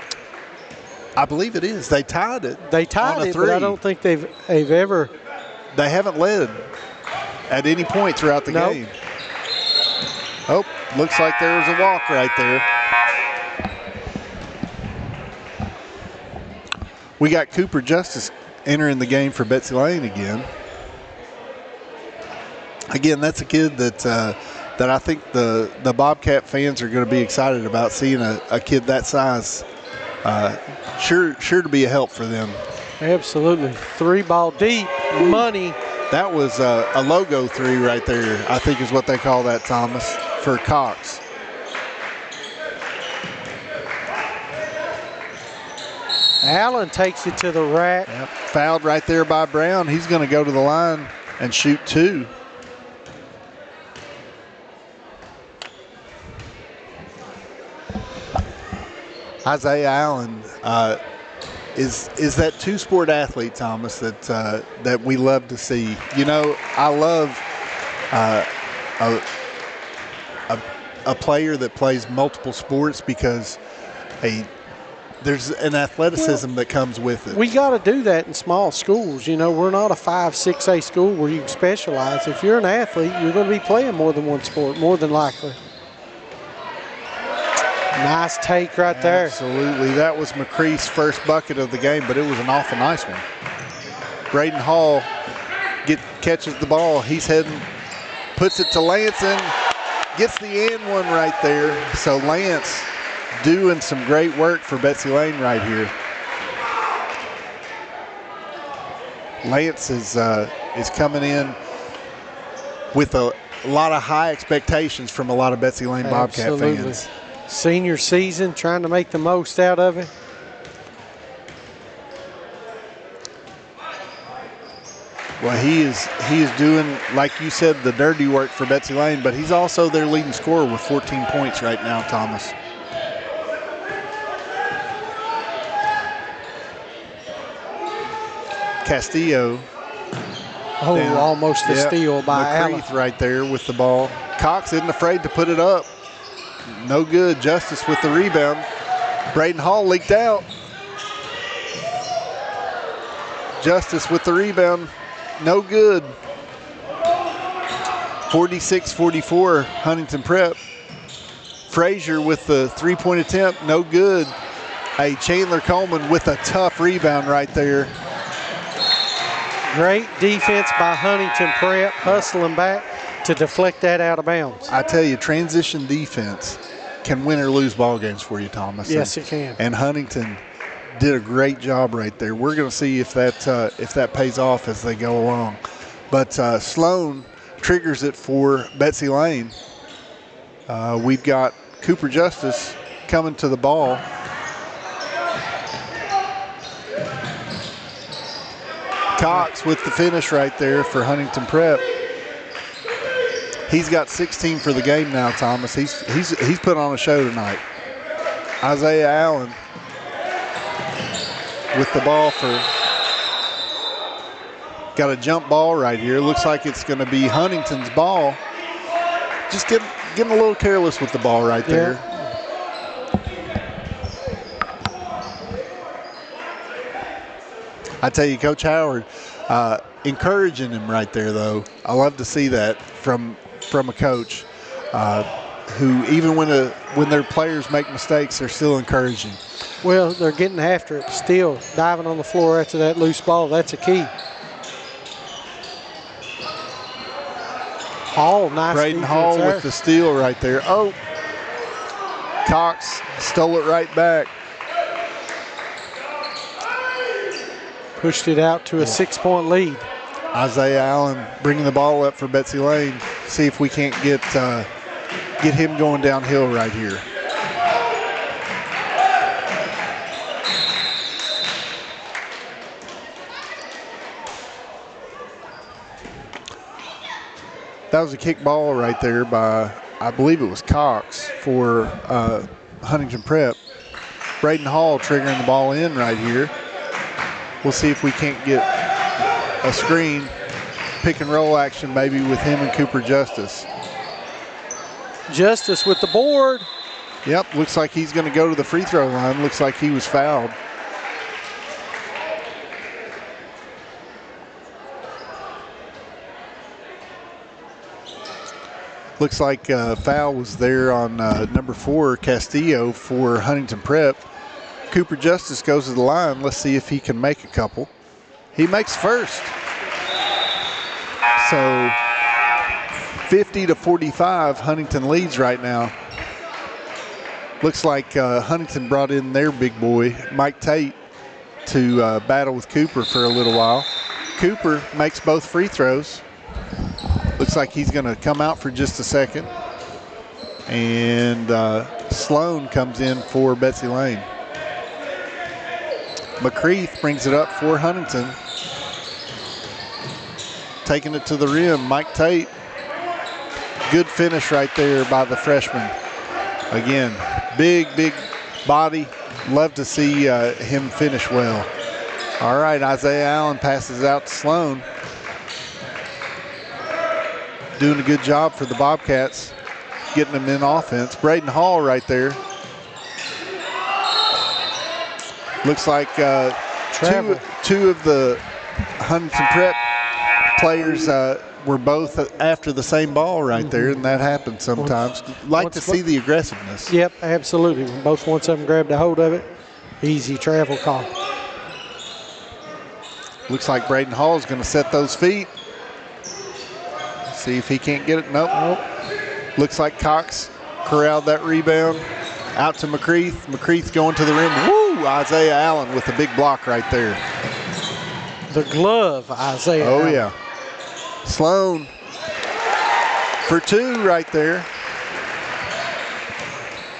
I believe it is. They tied it. They tied it, but I don't think they've ever. They haven't led at any point throughout the game. Oh, looks like there was a walk right there. We got Cooper Justice entering the game for Betsy Layne again. Again, that's a kid that I think the Bobcat fans are going to be excited about seeing a kid that size. Sure to be a help for them. Absolutely. 3-ball deep, money. That was a logo 3 right there, I think is what they call that, Thomas, for Cox. Allen takes it to the rack. Yep. Fouled right there by Brown. He's going to go to the line and shoot 2. Isaiah Allen is that two-sport athlete, Thomas, that we love to see. You know, I love a player that plays multiple sports because there's an athleticism that comes with it. We got to do that in small schools. You know, we're not a 5, 6A school where you can specialize. If you're an athlete, you're going to be playing more than one sport, more than likely. Nice take right there. Absolutely. That was McCree's first bucket of the game, but it was an awful nice one. Braden Hall catches the ball. He's heading, puts it to Lance and gets the and one right there. So Lance doing some great work for Betsy Layne right here. Lance is coming in with a lot of high expectations from a lot of Betsy Layne Bobcat fans. Senior season, trying to make the most out of it. Well, he is doing, like you said, the dirty work for Betsy Layne, but he's also their leading scorer with 14 points right now, Thomas. Castillo. Oh, down. Almost a steal by Allen. McCreath right there with the ball. Cox isn't afraid to put it up. No good. Justice with the rebound. Braden Hall leaked out. Justice with the rebound. No good. 46-44, Huntington Prep. Frazier with the three-point attempt. No good. Hey, Chandler Coleman with a tough rebound right there. Great defense by Huntington Prep, hustling back to deflect that out of bounds. I tell you, transition defense can win or lose ball games for you, Thomas. Yes, it can. And Huntington did a great job right there. We're going to see if that pays off as they go along. But Sloan triggers it for Betsy Layne. We've got Cooper Justice coming to the ball. Cox with the finish right there for Huntington Prep. He's got 16 for the game now, Thomas. He's put on a show tonight. Isaiah Allen with the ball got a jump ball right here. Looks like it's going to be Huntington's ball. Just getting a little careless with the ball right there. Yeah. I tell you, Coach Howard, encouraging him right there, though. I love to see that from a coach who, even when their players make mistakes, they're still encouraging. Well, they're getting after it, still diving on the floor after that loose ball. That's a key. Hall, nice. Braden Hall there with the steal right there. Oh, Cox stole it right back. Pushed it out to a 6-point lead. Isaiah Allen bringing the ball up for Betsy Layne. See if we can't get him going downhill right here. That was a kick ball right there by, I believe it was Cox for Huntington Prep. Braden Hall triggering the ball in right here. We'll see if we can't get a screen, pick and roll action maybe with him and Cooper Justice. Justice with the board. Yep, looks like he's going to go to the free throw line. Looks like he was fouled. Looks like foul was there on number 4, Castillo, for Huntington Prep. Cooper Justice goes to the line. Let's see if he can make a couple. He makes first. So 50-45, Huntington leads right now. Looks like Huntington brought in their big boy, Mike Tate, to battle with Cooper for a little while. Cooper makes both free throws. Looks like he's going to come out for just a second. And Sloan comes in for Betsy Layne. McCreath brings it up for Huntington. Taking it to the rim, Mike Tate. Good finish right there by the freshman. Again, big body. Love to see him finish well. All right, Isaiah Allen passes out to Sloan. Doing a good job for the Bobcats, getting them in offense. Braden Hall right there. Looks like two of the Huntington Prep players we're both after the same ball right there, and that happens sometimes. Like to see the aggressiveness. Yep, absolutely. When both once of them grabbed a hold of it, easy travel call. Looks like Braden Hall is going to set those feet. See if he can't get it. Nope. Looks like Cox corralled that rebound. Out to McCreath. McCreath going to the rim. Woo! Isaiah Allen with a big block right there. The glove, Isaiah Allen. Yeah. Sloan for 2 right there.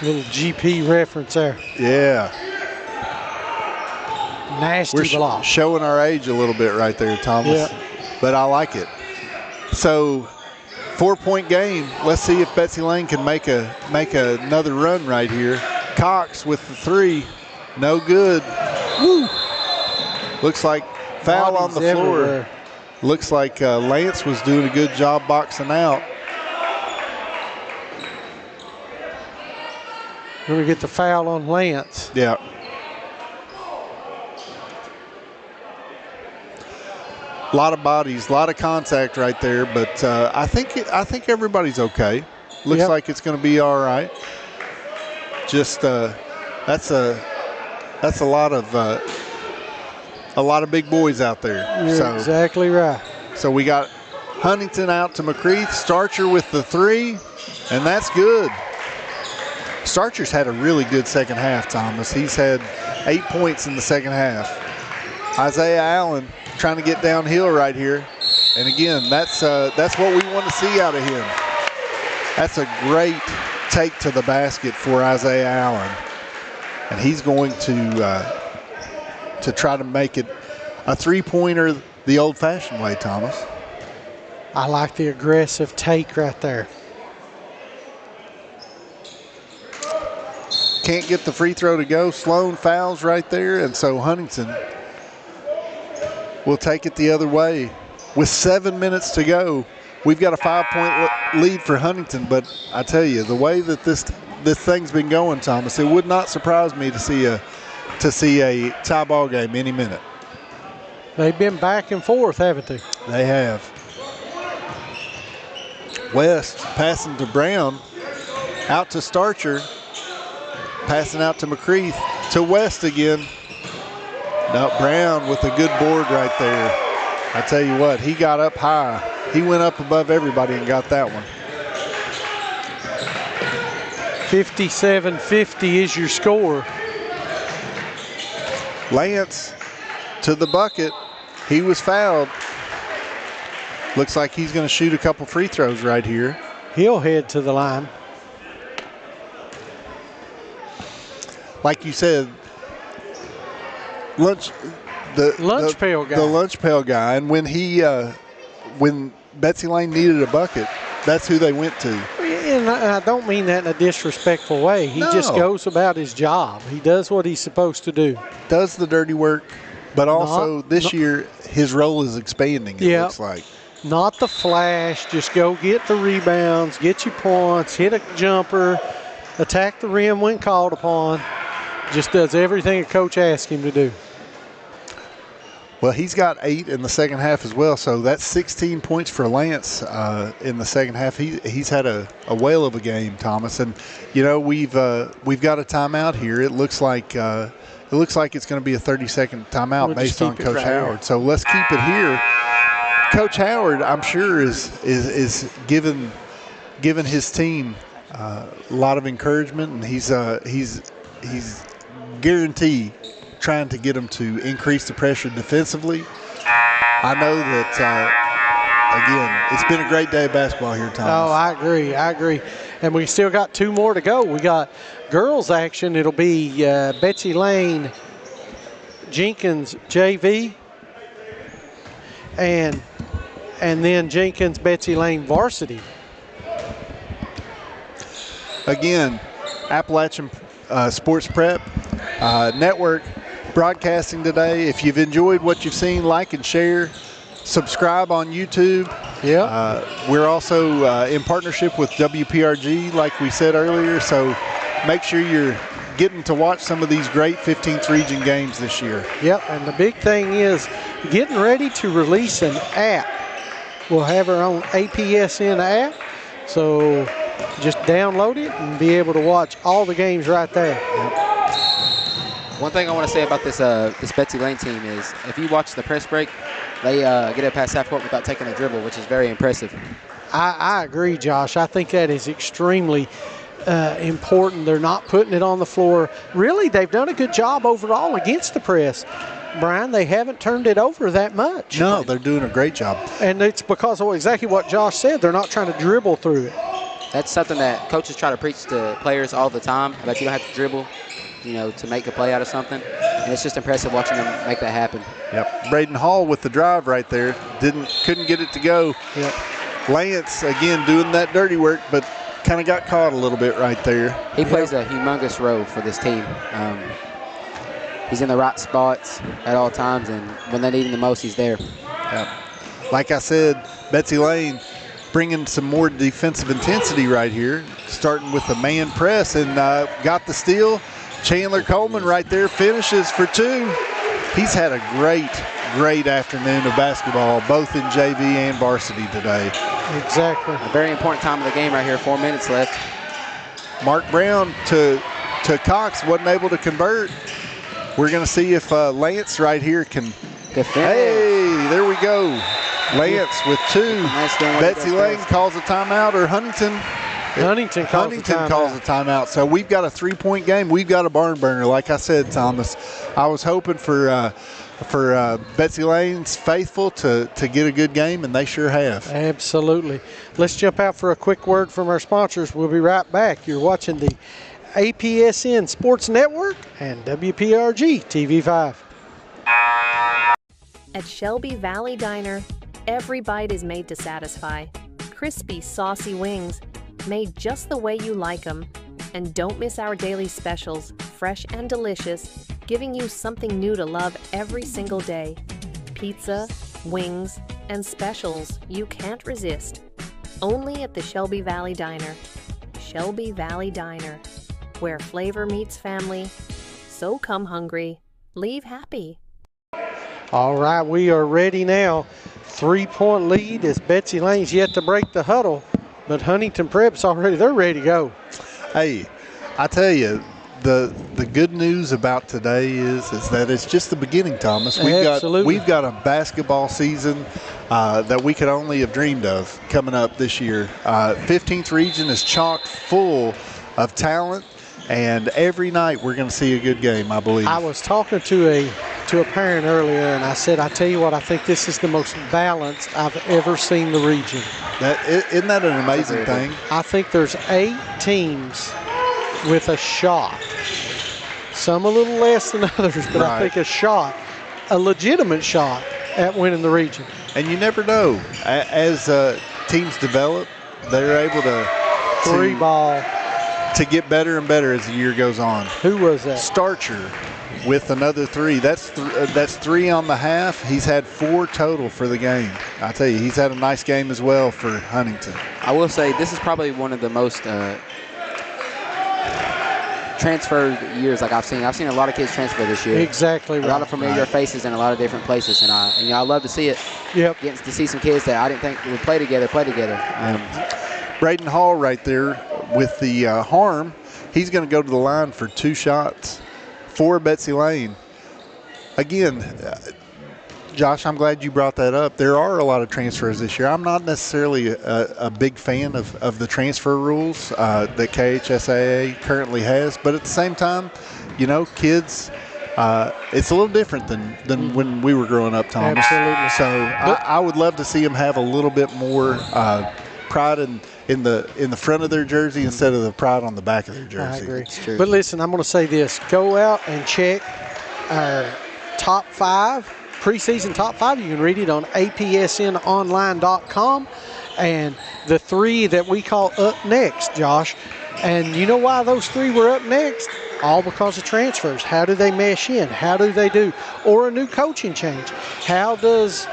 Little GP reference there. Yeah. Nasty block. Showing our age a little bit right there, Thomas. Yeah. But I like it. So 4-point game. Let's see if Betsy Layne can make another run right here. Cox with the 3. No good. Woo. Looks like foul on the floor. Everywhere. Looks like Lance was doing a good job boxing out. We're going to get the foul on Lance. Yeah. A lot of bodies, a lot of contact right there, but I think everybody's okay. Looks like it's going to be all right. Just that's a lot of big boys out there. You're exactly right. So we got Huntington out to McCreath, Starcher with the 3, and that's good. Starcher's had a really good second half, Thomas. He's had 8 points in the second half. Isaiah Allen trying to get downhill right here. And again, that's what we want to see out of him. That's a great take to the basket for Isaiah Allen. And he's going to try to make it a 3-pointer the old-fashioned way, Thomas. I like the aggressive take right there. Can't get the free throw to go. Sloan fouls right there, and so Huntington will take it the other way. With 7 minutes to go, we've got a 5-point lead for Huntington, but I tell you, the way that this thing's been going, Thomas, it would not surprise me to see a tie ball game any minute. They've been back and forth, haven't they? They have. West passing to Brown, out to Starcher, passing out to McCreath, to West again. Now Brown with a good board right there. I tell you what, he got up high. He went up above everybody and got that one. 57-50 is your score. Lance to the bucket. He was fouled. Looks like he's going to shoot a couple free throws right here. He'll head to the line. Like you said, lunch pail guy. The lunch pail guy. And when Betsy Layne needed a bucket, that's who they went to. And I don't mean that in a disrespectful way. He just goes about his job. He does what he's supposed to do. Does the dirty work, but also this year his role is expanding, it looks like. Not the flash. Just go get the rebounds, get your points, hit a jumper, attack the rim when called upon. Just does everything a coach asks him to do. Well, he's got 8 in the second half as well, so that's 16 points for Lance in the second half. He's had a whale of a game, Thomas. And you know we've got a timeout here. It looks like it's going to be a 30-second timeout based on Coach Howard. So let's keep it here. Coach Howard, I'm sure, is giving his team a lot of encouragement, and he's guaranteed trying to get them to increase the pressure defensively. I know that, again, it's been a great day of basketball here, Thomas. Oh, I agree. And we still got 2 more to go. We got girls action. It'll be Betsy Layne, Jenkins JV, and then Jenkins Betsy Layne varsity. Again, Appalachian Sports Prep Network broadcasting today. If you've enjoyed what you've seen, like and share. Subscribe on YouTube. Yeah. We're also in partnership with WPRG, like we said earlier. So make sure you're getting to watch some of these great 15th region games this year. Yep. And the big thing is getting ready to release an app will have her own APSN app. So just download it and be able to watch all the games right there. One thing I want to say about this Betsy Layne team is if you watch the press break, they get it past half court without taking a dribble, which is very impressive. I agree, Josh. I think that is extremely important. They're not putting it on the floor. Really, they've done a good job overall against the press. Brian, they haven't turned it over that much. No, they're doing a great job. And it's because of exactly what Josh said. They're not trying to dribble through it. That's something that coaches try to preach to players all the time, about you don't have to dribble, to make a play out of something. And it's just impressive watching them make that happen. Yep. Braden Hall with the drive right there. Couldn't get it to go. Yep. Lance, again, doing that dirty work, but kind of got caught a little bit right there. He plays a humongous role for this team. He's in the right spots at all times, and when they need him the most, he's there. Yep. Like I said, Betsy Layne bringing some more defensive intensity right here, starting with the man press, and got the steal. Chandler Coleman right there finishes for two. He's had a great afternoon of basketball, both in JV and varsity today. Exactly. A very important time of the game right here, 4 minutes left. Mark Brown to Cox, wasn't able to convert. We're going to see if Lance right here can. Hey, there we go. Lance with two. Betsy Layne calls a timeout, or Huntington calls a timeout. So we've got a 3-point game. We've got a barn burner, like I said, Thomas. I was hoping for Betsy Layne's faithful to get a good game, and they sure have. Absolutely. Let's jump out for a quick word from our sponsors. We'll be right back. You're watching the APSN Sports Network and WPRG TV5. At Shelby Valley Diner, every bite is made to satisfy. Crispy, saucy wings, made just the way you like them. And don't miss our daily specials, fresh and delicious, giving you something new to love every single day. Pizza, wings, and specials you can't resist. Only at the Shelby Valley Diner. Shelby Valley Diner, where flavor meets family. So come hungry, leave happy. All right, we are ready now. 3-point lead as Betsy Layne's yet to break the huddle, but Huntington Prep's already, they're ready to go. Hey, I tell you, the good news about today is that it's just the beginning, Thomas. We've got a basketball season that we could only have dreamed of coming up this year. 15th region is chock full of talent, and every night we're going to see a good game, I believe. I was talking to a parent earlier, and I said, I tell you what, I think this is the most balanced I've ever seen the region. Isn't that an amazing thing? I think there's 8 teams with a shot. Some a little less than others, but right. I think a legitimate shot at winning the region. And you never know. As teams develop, they're able to three-ball to get better and better as the year goes on. Who was that? Starcher with another 3. That's 3 on the half. He's had 4 total for the game. I tell you, he's had a nice game as well for Huntington. I will say this is probably one of the most transfer years like I've seen. I've seen a lot of kids transfer this year. Exactly right. A lot of familiar faces in a lot of different places, and I love to see it. Yep. Getting to see some kids that I didn't think would play together. Braden Hall right there with the harm. He's going to go to the line for 2 shots for Betsy Layne. Again, Josh, I'm glad you brought that up. There are a lot of transfers this year. I'm not necessarily a big fan of the transfer rules that KHSAA currently has, but at the same time, kids, it's a little different than when we were growing up, Thomas. Absolutely. So I would love to see them have a little bit more pride in the front of their jersey instead of the pride on the back of their jersey. I agree. But listen, I'm going to say this. Go out and check our top 5. Preseason top 5, you can read it on apsnonline.com. And the 3 that we call up next, Josh. And you know why those 3 were up next? All because of transfers. How do they mesh in? How do they do? Or a new coaching change. How does,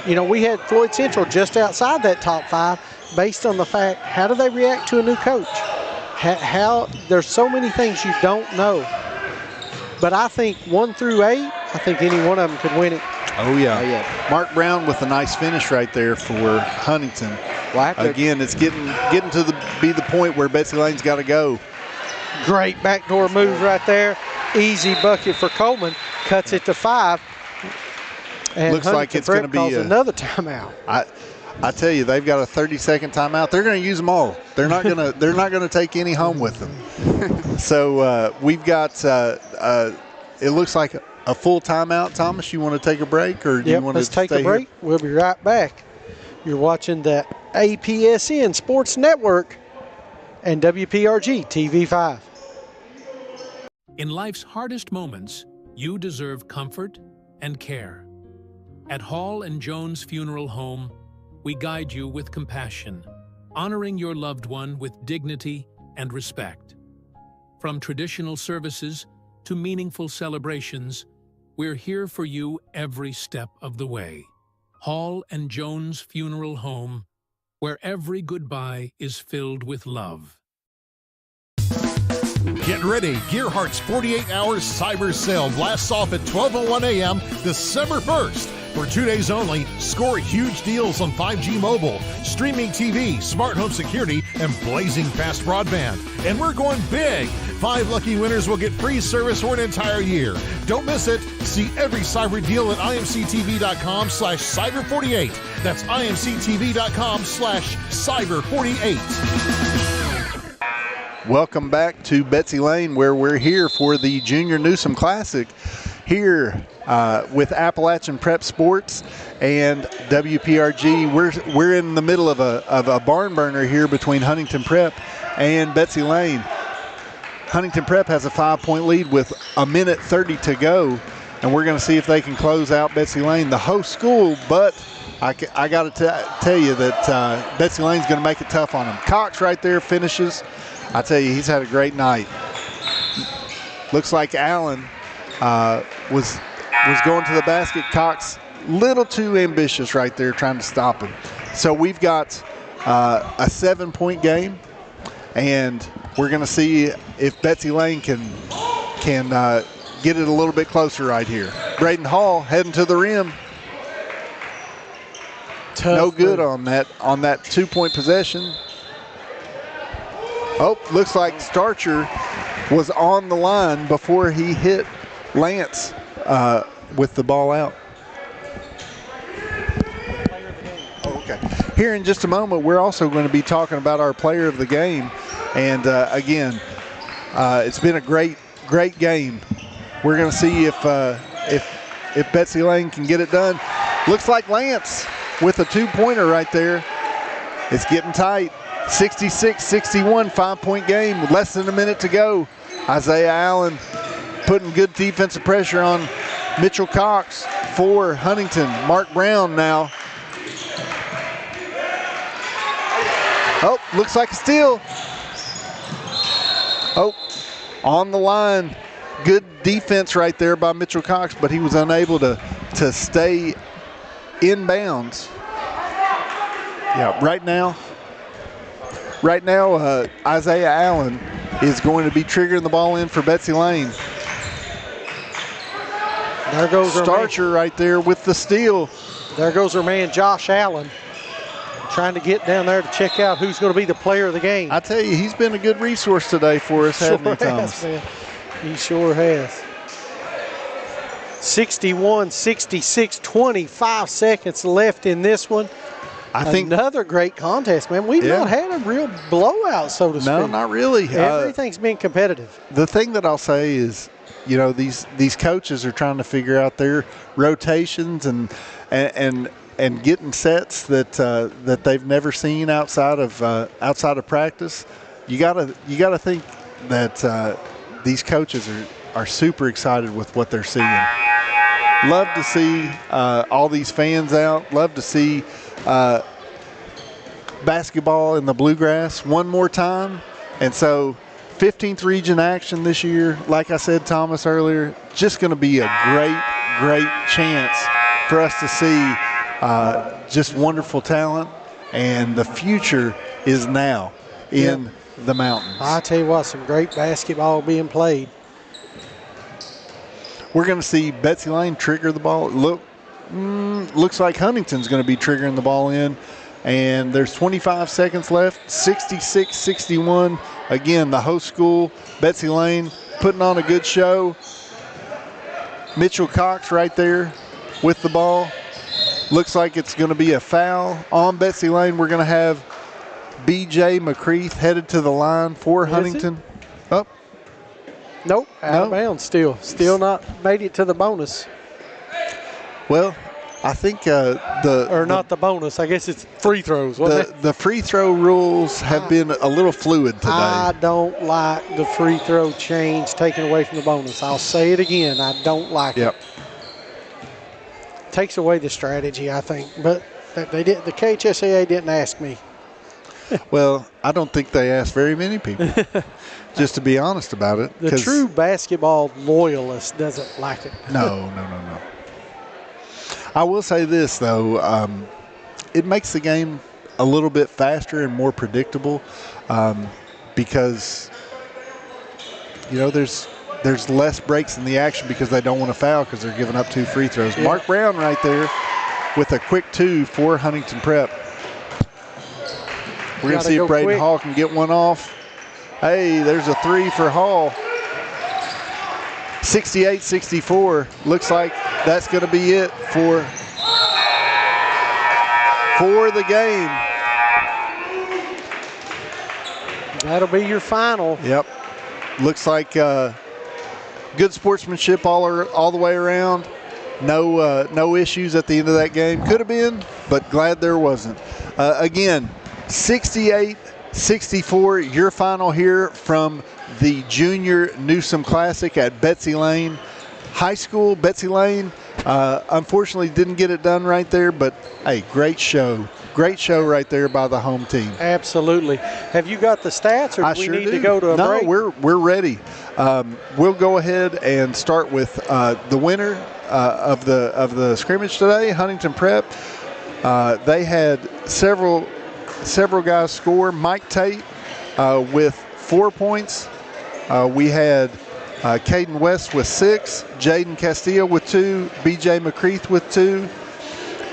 we had Floyd Central just outside that top 5 based on the fact, how do they react to a new coach? How there's so many things you don't know. But I think 1 through 8, I think any one of them could win it. Oh, yeah. Oh, yeah. Mark Brown with a nice finish right there for Huntington. Well, Again, it's getting to be the point where Betsy Layne's got to go. Great backdoor move right there. Easy bucket for Coleman. Cuts it to 5. And Looks like it's going to be another timeout. I tell you, they've got a 30-second timeout. They're going to use them all. They're not going to. They're not going to take any home with them. So we've got. It looks like a full timeout. Thomas, you want to take a break, or do you want to stay let's take a break. Here? We'll be right back. You're watching the APSN Sports Network and WPRG TV5. In life's hardest moments, you deserve comfort and care. At Hall and Jones Funeral Home, we guide you with compassion, honoring your loved one with dignity and respect. From traditional services to meaningful celebrations, we're here for you every step of the way. Hall and Jones Funeral Home, where every goodbye is filled with love. Get ready. Gearhart's 48-hour cyber sale blasts off at 12:01 a.m. December 1st. For 2 days only, score huge deals on 5G mobile, streaming TV, smart home security, and blazing fast broadband. And we're going big. 5 lucky winners will get free service for an entire year. Don't miss it. See every cyber deal at imctv.com/cyber48. That's imctv.com/cyber48. Welcome back to Betsy Layne, where we're here for the Junior Newsome Classic here with Appalachian Prep Sports and WPRG. We're in the middle of a barn burner here between Huntington Prep and Betsy Layne. Huntington Prep has a 5-point lead with 1:30 to go, and we're going to see if they can close out Betsy Layne, the host school. But I got to tell you that Betsy Layne's going to make it tough on them. Cox right there finishes. I tell you, he's had a great night. Looks like Allen was going to the basket. Cox, little too ambitious right there, trying to stop him. So we've got a 7-point game, and we're going to see if Betsy Layne can get it a little bit closer right here. Braden Hall heading to the rim. Tough no good move. on that 2-point possession. Oh, looks like Starcher was on the line before he hit Lance with the ball out. Oh, okay. Here in just a moment, we're also going to be talking about our player of the game. And again, it's been a great game. We're going to see if Betsy Layne can get it done. Looks like Lance with a 2-pointer right there. It's getting tight. 66-61, 5-point game with less than a minute to go. Isaiah Allen putting good defensive pressure on Mitchell Cox for Huntington. Mark Brown now. Oh, looks like a steal. Oh, on the line. Good defense right there by Mitchell Cox, but he was unable to stay in bounds. Yeah, right now, Isaiah Allen is going to be triggering the ball in for Betsy Layne. There goes Starcher right there with the steal. There goes our man Josh Allen, trying to get down there to check out who's going to be the player of the game. I tell you, he's been a good resource today for us, hasn't he, Thomas? Man. He sure has. 61-66, 25 seconds left in this one. I think another great contest, man. We've not had a real blowout, so to speak. No, not really. Everything's been competitive. The thing that I'll say is, you know, these coaches are trying to figure out their rotations and getting sets that they've never seen outside of practice. You gotta think that these coaches are super excited with what they're seeing. Love to see all these fans out. Love to see basketball in the Bluegrass one more time. And so 15th region action this year, like I said, Thomas, earlier, just going to be a great chance for us to see just wonderful talent. And the future is now in the mountains. I tell you what, some great basketball being played. We're going to see Betsy Layne trigger the ball. Looks like Huntington's going to be triggering the ball in. And there's 25 seconds left, 66-61. Again, the host school, Betsy Layne, putting on a good show. Mitchell Cox right there with the ball. Looks like it's going to be a foul on Betsy Layne. We're going to have B.J. McCreath headed to the line for Huntington. Oh. Nope, out of bounds still. Still not made it to the bonus. Well, I think not the bonus. I guess it's free throws. The free throw rules have been a little fluid today. I don't like the free throw change taken away from the bonus. I'll say it again. I don't like it. Takes away the strategy, I think. But they did. The KHSAA didn't ask me. Well, I don't think they asked very many people, just to be honest about it. The true basketball loyalist doesn't like it. No. I will say this, though. It makes the game a little bit faster and more predictable because, there's less breaks in the action because they don't want to foul because they're giving up 2 free throws. Yeah. Mark Brown right there with a quick 2 for Huntington Prep. We're going to see if Braden Hall can get one off. Hey, there's a 3 for Hall. 68-64. Looks like that's going to be it for the game. That'll be your final. Yep. Looks like good sportsmanship all the way around. No issues at the end of that game. Could have been, but glad there wasn't. Again, 68-64, your final here from the Junior Newsome Classic at Betsy Layne High School. Betsy Layne, unfortunately, didn't get it done right there, but hey, great show. Great show right there by the home team. Absolutely. Have you got the stats, or do we need to go to a break? No, we're ready. We'll go ahead and start with the winner of the scrimmage today, Huntington Prep. They had several guys score. Mike Tate with 4 points. We had Caden West with 6, Jaden Castillo with 2, B.J. McCreath with 2.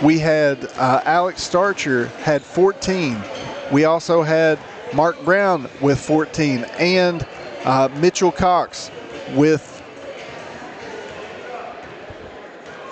We had Alex Starcher had 14. We also had Mark Brown with 14 and Mitchell Cox with.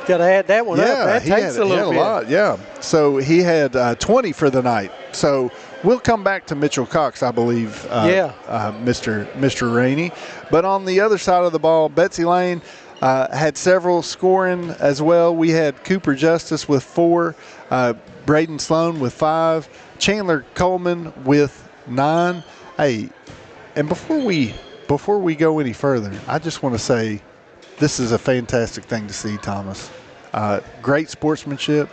Got to add that one up. That takes a little bit. A lot, yeah. So he had 20 for the night. So we'll come back to Mitchell Cox, I believe, Mr. Rainey. But on the other side of the ball, Betsy Layne had several scoring as well. We had Cooper Justice with 4, Braden Sloan with 5, Chandler Coleman with 9. Hey, and before we go any further, I just want to say this is a fantastic thing to see, Thomas. Great sportsmanship.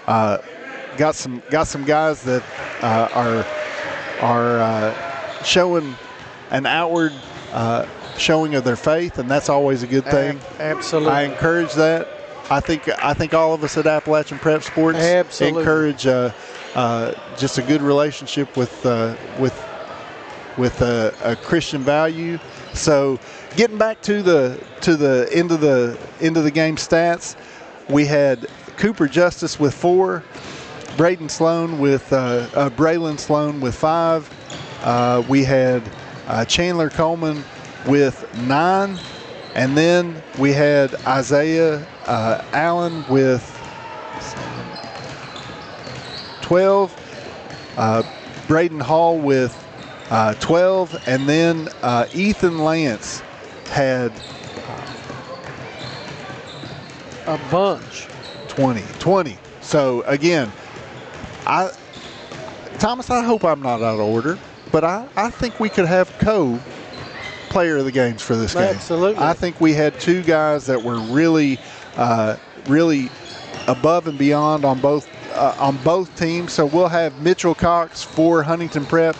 Got some guys that are showing an outward showing of their faith, and that's always a good thing. Absolutely. I encourage that. I think all of us at Appalachian Prep Sports encourage just a good relationship with a Christian value. So, getting back to the end of the game stats, we had Cooper Justice with 4, Braylon Sloan with 5. We had Chandler Coleman with 9, and then we had Isaiah Allen with 12, Braden Hall with 12, and then Ethan Lance had a bunch. 20. So again, Thomas, I hope I'm not out of order, but I think we could have player of the games for this game. Absolutely. I think we had 2 guys that were really above and beyond on both teams. So we'll have Mitchell Cox for Huntington Prep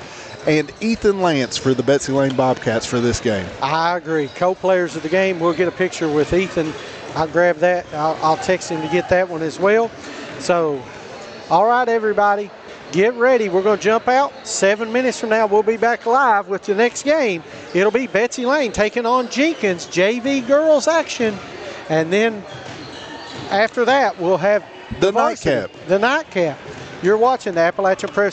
and Ethan Lance for the Betsy Layne Bobcats for this game. I agree. Co-players of the game. We'll get a picture with Ethan. I'll grab that. I'll text him to get that one as well. So, all right, everybody, get ready. We're going to jump out. 7 minutes from now, we'll be back live with the next game. It'll be Betsy Layne taking on Jenkins, JV girls action. And then after that, we'll have The varsity, nightcap. The nightcap. You're watching the Appalachia Press